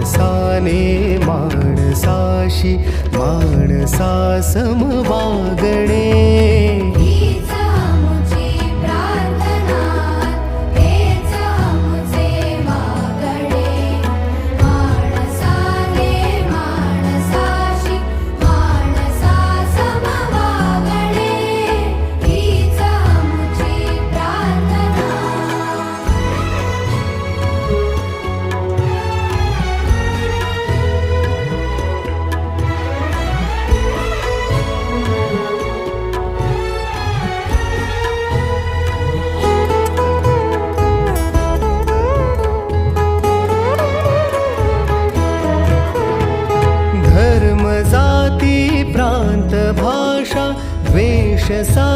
माणसाने माणसाशी माणसा सम वागणे. जाती प्रांत भाषा द्वेष सा